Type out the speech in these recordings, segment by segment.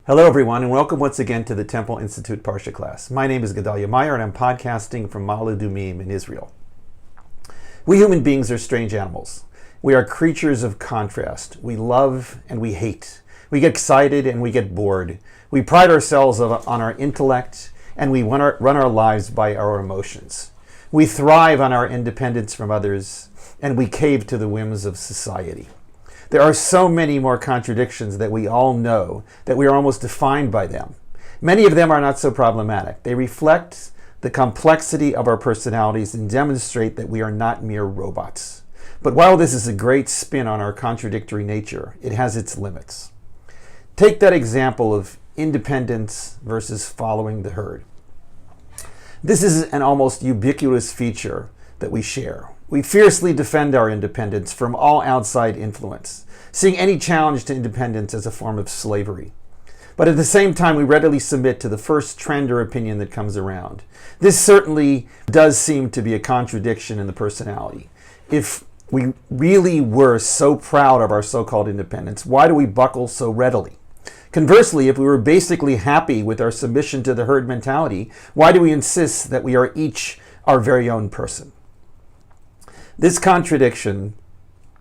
Hello everyone, and welcome once again to the Temple Institute Parsha class. My name is Gedalia Meyer and I'm podcasting from Ma'ale Adumim in Israel. We human beings are strange animals. We are creatures of contrast. We love and we hate. We get excited and we get bored. We pride ourselves on our intellect and we run our lives by our emotions. We thrive on our independence from others and we cave to the whims of society. There are so many more contradictions that we all know that we are almost defined by them. Many of them are not so problematic. They reflect the complexity of our personalities and demonstrate that we are not mere robots. But while this is a great spin on our contradictory nature, it has its limits. Take that example of independence versus following the herd. This is an almost ubiquitous feature that we share. We fiercely defend our independence from all outside influence, seeing any challenge to independence as a form of slavery. But at the same time, we readily submit to the first trend or opinion that comes around. This certainly does seem to be a contradiction in the personality. If we really were so proud of our so-called independence, why do we buckle so readily? Conversely, if we were basically happy with our submission to the herd mentality, why do we insist that we are each our very own person? This contradiction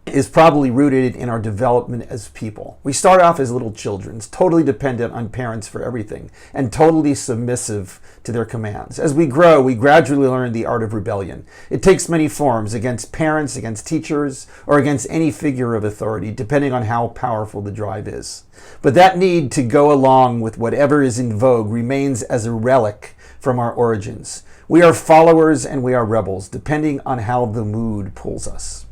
is probably rooted in our development as people. We start off as little children, totally dependent on parents for everything, and totally submissive to their commands. As we grow, we gradually learn the art of rebellion. It takes many forms, against parents, against teachers, or against any figure of authority, depending on how powerful the drive is. But that need to go along with whatever is in vogue remains as a relic from our origins. We are followers and we are rebels, depending on how the mood pulls us.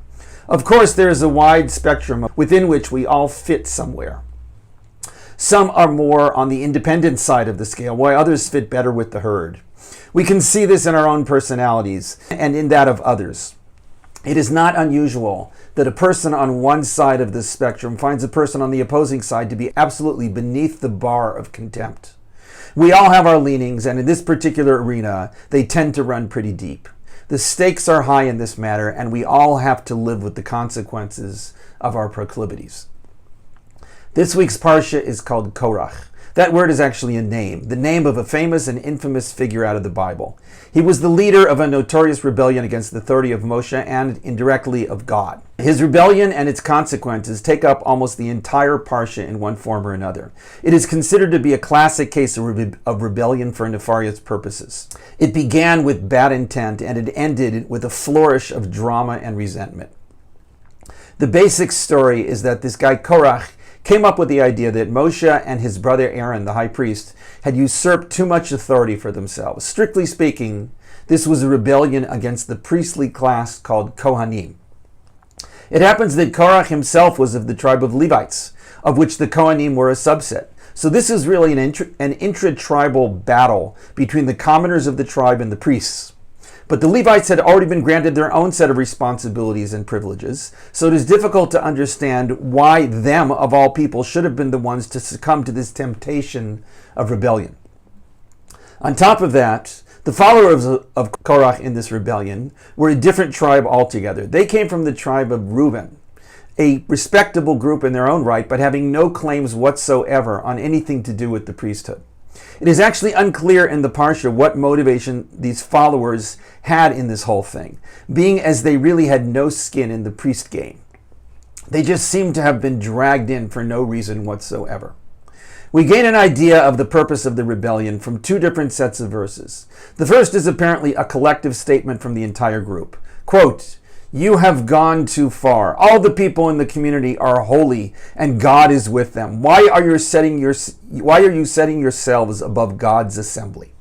Of course, there is a wide spectrum within which we all fit somewhere. Some are more on the independent side of the scale, while others fit better with the herd. We can see this in our own personalities and in that of others. It is not unusual that a person on one side of this spectrum finds a person on the opposing side to be absolutely beneath the bar of contempt. We all have our leanings, and in this particular arena, they tend to run pretty deep. The stakes are high in this matter, and we all have to live with the consequences of our proclivities. This week's Parsha is called Korach. That word is actually a name, the name of a famous and infamous figure out of the Bible. He was the leader of a notorious rebellion against the authority of Moshe and indirectly of God. His rebellion and its consequences take up almost the entire Parsha in one form or another. It is considered to be a classic case of rebellion for nefarious purposes. It began with bad intent and it ended with a flourish of drama and resentment. The basic story is that this guy Korach came up with the idea that Moshe and his brother Aaron, the high priest, had usurped too much authority for themselves. Strictly speaking, this was a rebellion against the priestly class called Kohanim. It happens that Korach himself was of the tribe of Levites, of which the Kohanim were a subset. So this is really an intra-tribal battle between the commoners of the tribe and the priests. But the Levites had already been granted their own set of responsibilities and privileges, so it is difficult to understand why them, of all people, should have been the ones to succumb to this temptation of rebellion. On top of that, the followers of Korach in this rebellion were a different tribe altogether. They came from the tribe of Reuben, a respectable group in their own right, but having no claims whatsoever on anything to do with the priesthood. It is actually unclear in the Parsha what motivation these followers had in this whole thing, being as they really had no skin in the priest game. They just seem to have been dragged in for no reason whatsoever. We gain an idea of the purpose of the rebellion from two different sets of verses. The first is apparently a collective statement from the entire group. Quote, "You have gone too far. All the people in the community are holy, and God is with them. Why are you setting yourselves above God's assembly?"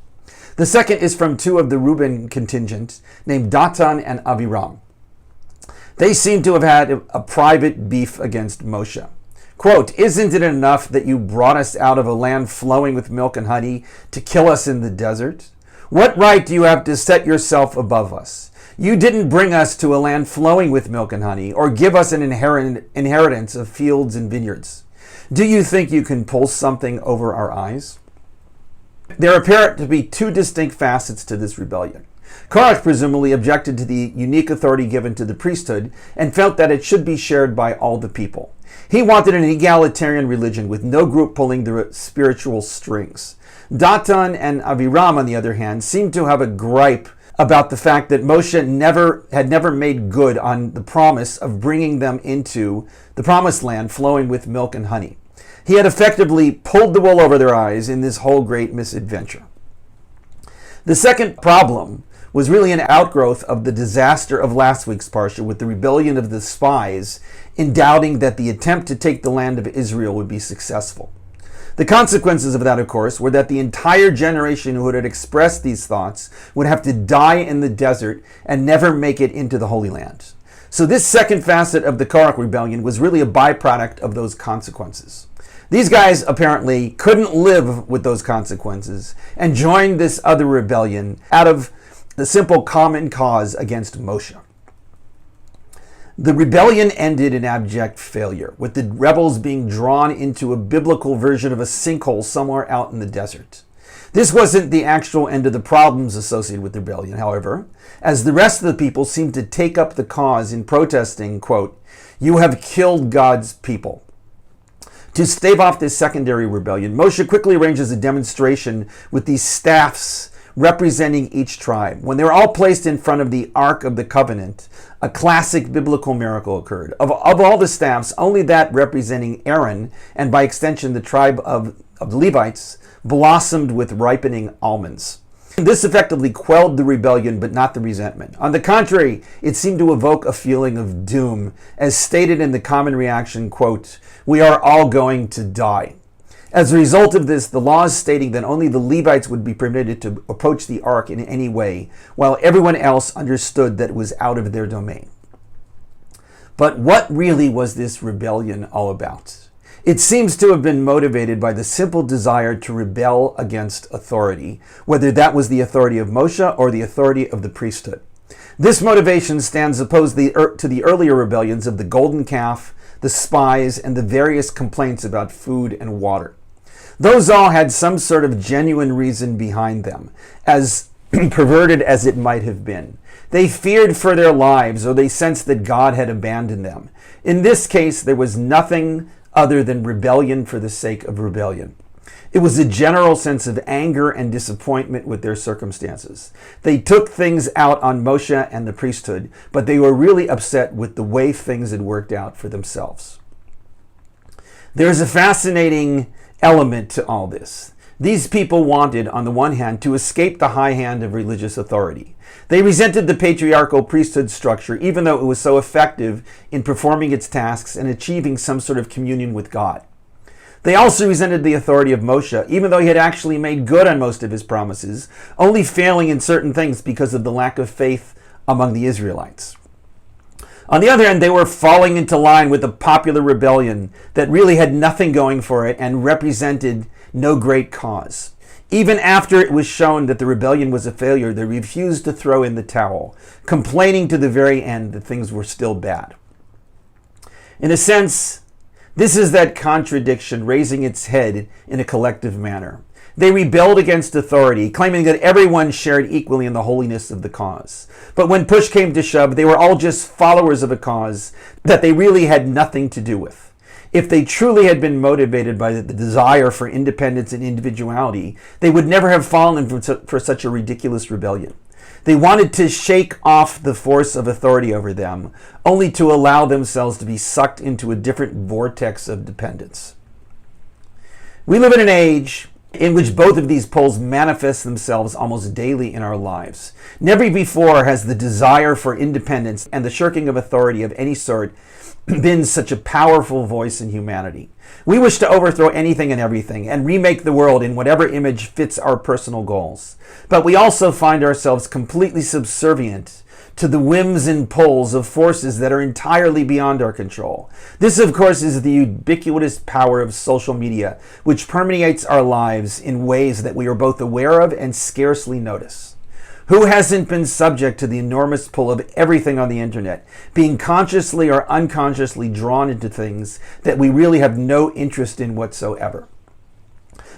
The second is from two of the Reuben contingent, named Datan and Aviram. They seem to have had a private beef against Moshe. Quote, "Isn't it enough that you brought us out of a land flowing with milk and honey to kill us in the desert? What right do you have to set yourself above us? You didn't bring us to a land flowing with milk and honey, or give us an inheritance of fields and vineyards. Do you think you can pull something over our eyes?" There appear to be two distinct facets to this rebellion. Korach presumably objected to the unique authority given to the priesthood and felt that it should be shared by all the people. He wanted an egalitarian religion with no group pulling the spiritual strings. Datan and Aviram, on the other hand, seemed to have a gripe about the fact that Moshe had never made good on the promise of bringing them into the promised land flowing with milk and honey. He had effectively pulled the wool over their eyes in this whole great misadventure. The second problem was really an outgrowth of the disaster of last week's parsha with the rebellion of the spies in doubting that the attempt to take the land of Israel would be successful. The consequences of that, of course, were that the entire generation who had expressed these thoughts would have to die in the desert and never make it into the Holy Land. So this second facet of the Korach rebellion was really a byproduct of those consequences. These guys apparently couldn't live with those consequences and joined this other rebellion out of the simple common cause against Moshe. The rebellion ended in abject failure, with the rebels being drawn into a biblical version of a sinkhole somewhere out in the desert. This wasn't the actual end of the problems associated with the rebellion, however, as the rest of the people seemed to take up the cause in protesting, quote, "You have killed God's people." To stave off this secondary rebellion, Moshe quickly arranges a demonstration with these staffs representing each tribe. When they were all placed in front of the Ark of the Covenant, a classic biblical miracle occurred. Of all the staffs, only that representing Aaron, and by extension the tribe of the Levites, blossomed with ripening almonds. This effectively quelled the rebellion, but not the resentment. On the contrary, it seemed to evoke a feeling of doom, as stated in the common reaction, quote, "We are all going to die." As a result of this, the laws stating that only the Levites would be permitted to approach the ark in any way, while everyone else understood that it was out of their domain. But what really was this rebellion all about? It seems to have been motivated by the simple desire to rebel against authority, whether that was the authority of Moshe or the authority of the priesthood. This motivation stands opposed to the earlier rebellions of the golden calf, the spies, and the various complaints about food and water. Those all had some sort of genuine reason behind them, as perverted as it might have been. They feared for their lives, or they sensed that God had abandoned them. In this case, there was nothing other than rebellion for the sake of rebellion. It was a general sense of anger and disappointment with their circumstances. They took things out on Moshe and the priesthood, but they were really upset with the way things had worked out for themselves. There's a fascinating element to all this. These people wanted, on the one hand, to escape the high hand of religious authority. They resented the patriarchal priesthood structure, even though it was so effective in performing its tasks and achieving some sort of communion with God. They also resented the authority of Moshe, even though he had actually made good on most of his promises, only failing in certain things because of the lack of faith among the Israelites. On the other hand, they were falling into line with a popular rebellion that really had nothing going for it and represented no great cause. Even after it was shown that the rebellion was a failure, they refused to throw in the towel, complaining to the very end that things were still bad. In a sense, this is that contradiction raising its head in a collective manner. They rebelled against authority, claiming that everyone shared equally in the holiness of the cause. But when push came to shove, they were all just followers of a cause that they really had nothing to do with. If they truly had been motivated by the desire for independence and individuality, they would never have fallen for such a ridiculous rebellion. They wanted to shake off the force of authority over them, only to allow themselves to be sucked into a different vortex of dependence. We live in an age in which both of these poles manifest themselves almost daily in our lives. Never before has the desire for independence and the shirking of authority of any sort been such a powerful voice in humanity. We wish to overthrow anything and everything and remake the world in whatever image fits our personal goals. But we also find ourselves completely subservient to the whims and pulls of forces that are entirely beyond our control. This, of course, is the ubiquitous power of social media, which permeates our lives in ways that we are both aware of and scarcely notice. Who hasn't been subject to the enormous pull of everything on the internet, being consciously or unconsciously drawn into things that we really have no interest in whatsoever?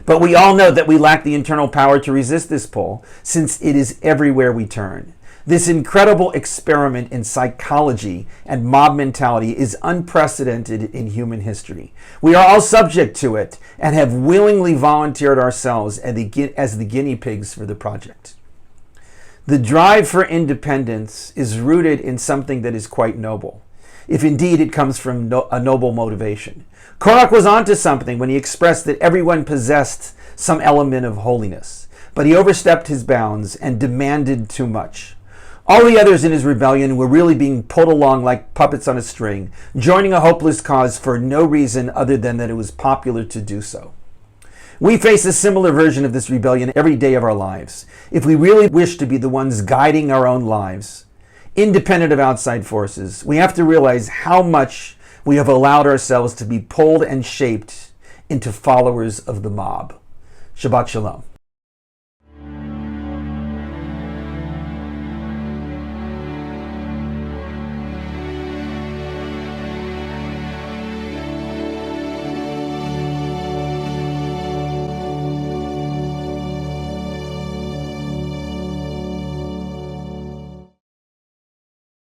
But we all know that we lack the internal power to resist this pull, since it is everywhere we turn. This incredible experiment in psychology and mob mentality is unprecedented in human history. We are all subject to it and have willingly volunteered ourselves as the guinea pigs for the project. The drive for independence is rooted in something that is quite noble, if indeed it comes from a noble motivation. Korach was onto something when he expressed that everyone possessed some element of holiness, but he overstepped his bounds and demanded too much. All the others in his rebellion were really being pulled along like puppets on a string, joining a hopeless cause for no reason other than that it was popular to do so. We face a similar version of this rebellion every day of our lives. If we really wish to be the ones guiding our own lives, independent of outside forces, we have to realize how much we have allowed ourselves to be pulled and shaped into followers of the mob. Shabbat Shalom.